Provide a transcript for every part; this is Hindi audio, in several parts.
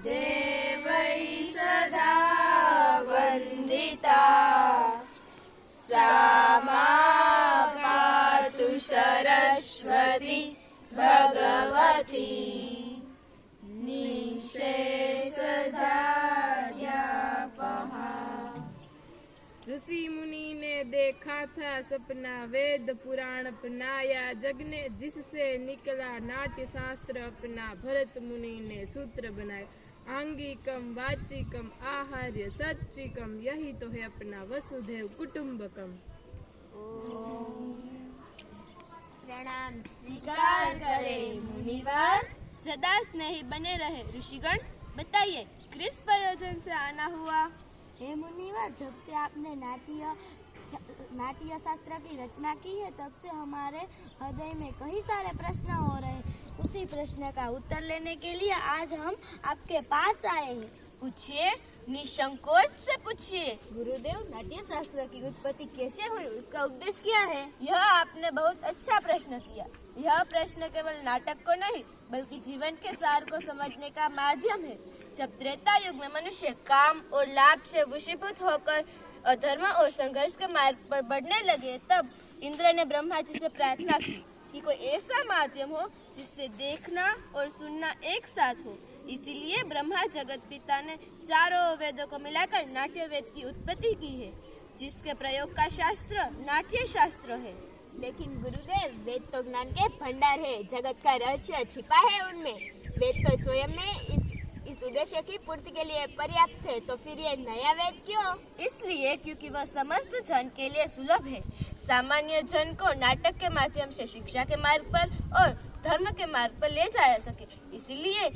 देवै सदा वन्दिता सा मां पातु सरस्वती भगवती निःशेषजाड्यापहा। ऋषि मुनि ने देखा था सपना, वेद पुराण अपनाया जग ने, जिससे निकला नाट्य शास्त्र अपना। भरत मुनि ने सूत्र बनाए, आंगिकम वाचिकम आहार्य सच्चिकम, यही तो है अपना वसुधैव कुटुंबकम। प्रणाम स्वीकार करें मुनिवर। सदा स्नेही बने रहे ऋषिगण। बताइए किस प्रयोजन से आना हुआ? हे मुनिवर, जब से आपने नाट्य शास्त्र की रचना की है तब से हमारे हृदय में कई सारे प्रश्न हो रहे हैं। उसी प्रश्न का उत्तर लेने के लिए आज हम आपके पास आए हैं। पूछिए, निसंकोच से पूछिए। गुरुदेव, नाट्य शास्त्र की उत्पत्ति कैसे हुई, उसका उद्देश्य क्या है? यह आपने बहुत अच्छा प्रश्न किया। यह प्रश्न केवल नाटक को नहीं बल्कि जीवन के सार को समझने का माध्यम है। जब त्रेता युग में मनुष्य काम और लाभ से वशीभूत होकर अधर्म और संघर्ष के मार्ग पर बढ़ने लगे, तब इंद्र ने ब्रह्मा जी से प्रार्थना की कि कोई ऐसा माध्यम हो जिससे देखना और सुनना एक साथ हो। इसीलिए ब्रह्मा जगत पिता ने चारों वेदों को मिलाकर नाट्य वेद की उत्पत्ति की है, जिसके प्रयोग का शास्त्र नाट्य शास्त्र है। लेकिन गुरुदेव, वेद तो ज्ञान के भंडार है, जगत का रहस्य छिपा है उनमें। वेद तो स्वयं में इस उद्देश्य की पूर्ति के लिए पर्याप्त है, तो फिर ये नया वेद क्यों? इसलिए क्योंकि वह समस्त जन के लिए सुलभ है। सामान्य जन को नाटक के माध्यम से शिक्षा के मार्ग पर और धर्म के मार्ग पर ले जाया सके। इसीलिए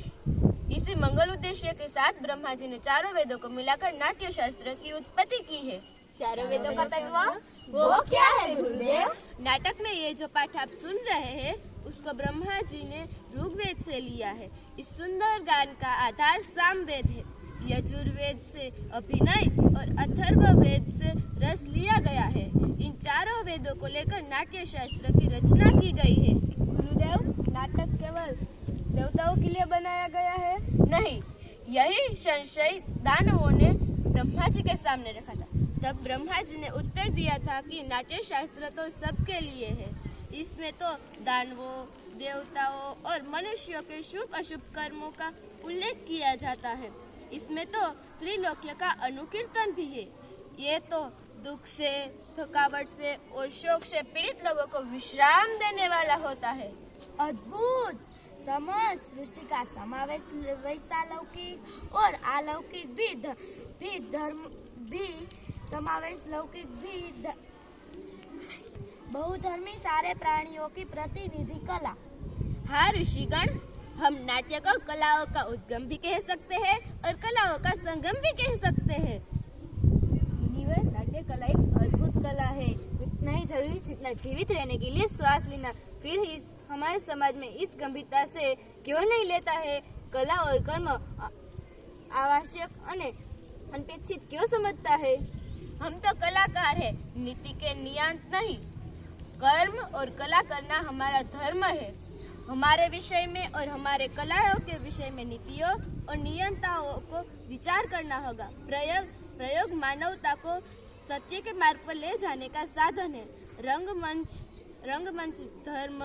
इसी मंगल उद्देश्य के साथ ब्रह्मा जी ने चारों वेदों को मिलाकर नाट्य शास्त्र की उत्पत्ति की है। चारों वेदों का तत्व वो क्या है गुरुदेव? नाटक में ये जो पाठ आप सुन रहे हैं उसको ब्रह्मा जी ने ऋग्वेद से लिया है। इस सुंदर गान का आधार सामवेद है। यजुर्वेद से अभिनय और अथर्ववेद से रस लिया गया है। इन चारों वेदों को लेकर नाट्य शास्त्र की रचना की गई है। गुरुदेव, नाटक केवल देवताओं के लिए बनाया गया है? नहीं, यही संशय दानवों ने ब्रह्मा जी के सामने रखा था। तब ब्रह्मा जी ने उत्तर दिया था कि नाट्य शास्त्र तो सबके लिए है। इसमें तो दानवों, देवताओं और मनुष्यों के शुभ अशुभ कर्मों का उल्लेख किया जाता है। इसमें तो त्रिलोक्य का अनुकीर्तन भी है। ये तो दुख से, थकावट से और शोक से पीड़ित लोगों को विश्राम देने वाला होता है। अद्भुत! समस्त सृष्टि का समावेश वैशालौकिक और अलौकिक भी धर्म भी समावेश लौकिक भी बहुधर्मी सारे प्राणियों की प्रतिनिधि कला। हाँ ऋषिगण, हम नाट्य को कलाओं का उद्गम भी कह सकते हैं और कलाओं का संगम भी कह सकते हैं। मुनिवर, नाट्य कला एक अद्भुत कला है। इतना ही जरूरी जितना जीवित रहने के लिए श्वास लेना। फिर इस हमारे समाज में इस गंभीरता से क्यों नहीं लेता है? कला और कर्म आवश्यक और अनपेक्षित क्यों समझता है? हम तो कलाकार हैं, नीति के नियंत नहीं। कर्म और कला करना हमारा धर्म है। हमारे विषय में और हमारे कलाओं के विषय में नीतियों और नियंताओं को विचार करना होगा। प्रयोग मानवता को सत्य के मार्ग पर ले जाने का साधन है। रंगमंच धर्म,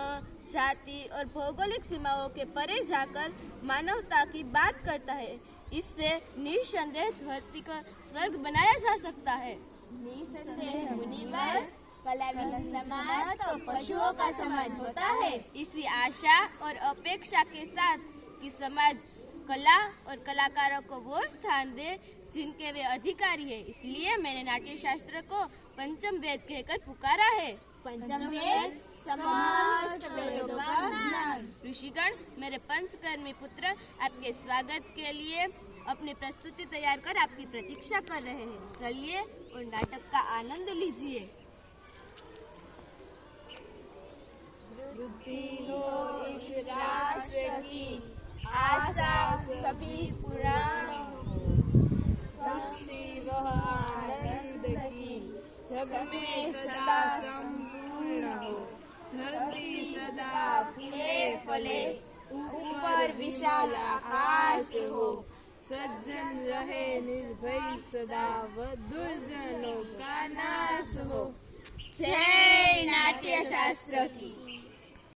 जाति और भौगोलिक सीमाओं के परे जाकर मानवता की बात करता है। इससे निसंदेह धरती का स्वर्ग बनाया जा सकता है। निसंदेह मुनिवर, कला विहीन समाज तो पशुओं का समाज होता है। इसी आशा और अपेक्षा के साथ कि समाज कला और कलाकारों को वो स्थान दे जिनके वे अधिकारी है, इसलिए मैंने नाट्य शास्त्र को पंचम वेद कहकर पुकारा है। पंचम वेद समस्त वेदों का ज्ञान। ऋषिगण, मेरे पंचकर्मी पुत्र आपके स्वागत के लिए अपनी प्रस्तुति तैयार कर आपकी प्रतीक्षा कर रहे हैं। चलिए और नाटक का आनंद लीजिए। बुद्धि हो इस राष्ट्र की, आशा सभी पुराणों हो, सृष्टि वह आनंद की, जग में सदा संपूर्ण हो। धरती सदा फूले फले, ऊपर विशाल आकाश हो, सज्जन रहे निर्भय सदा, व दुर्जनों का नाश हो। जय नाट्य शास्त्र की।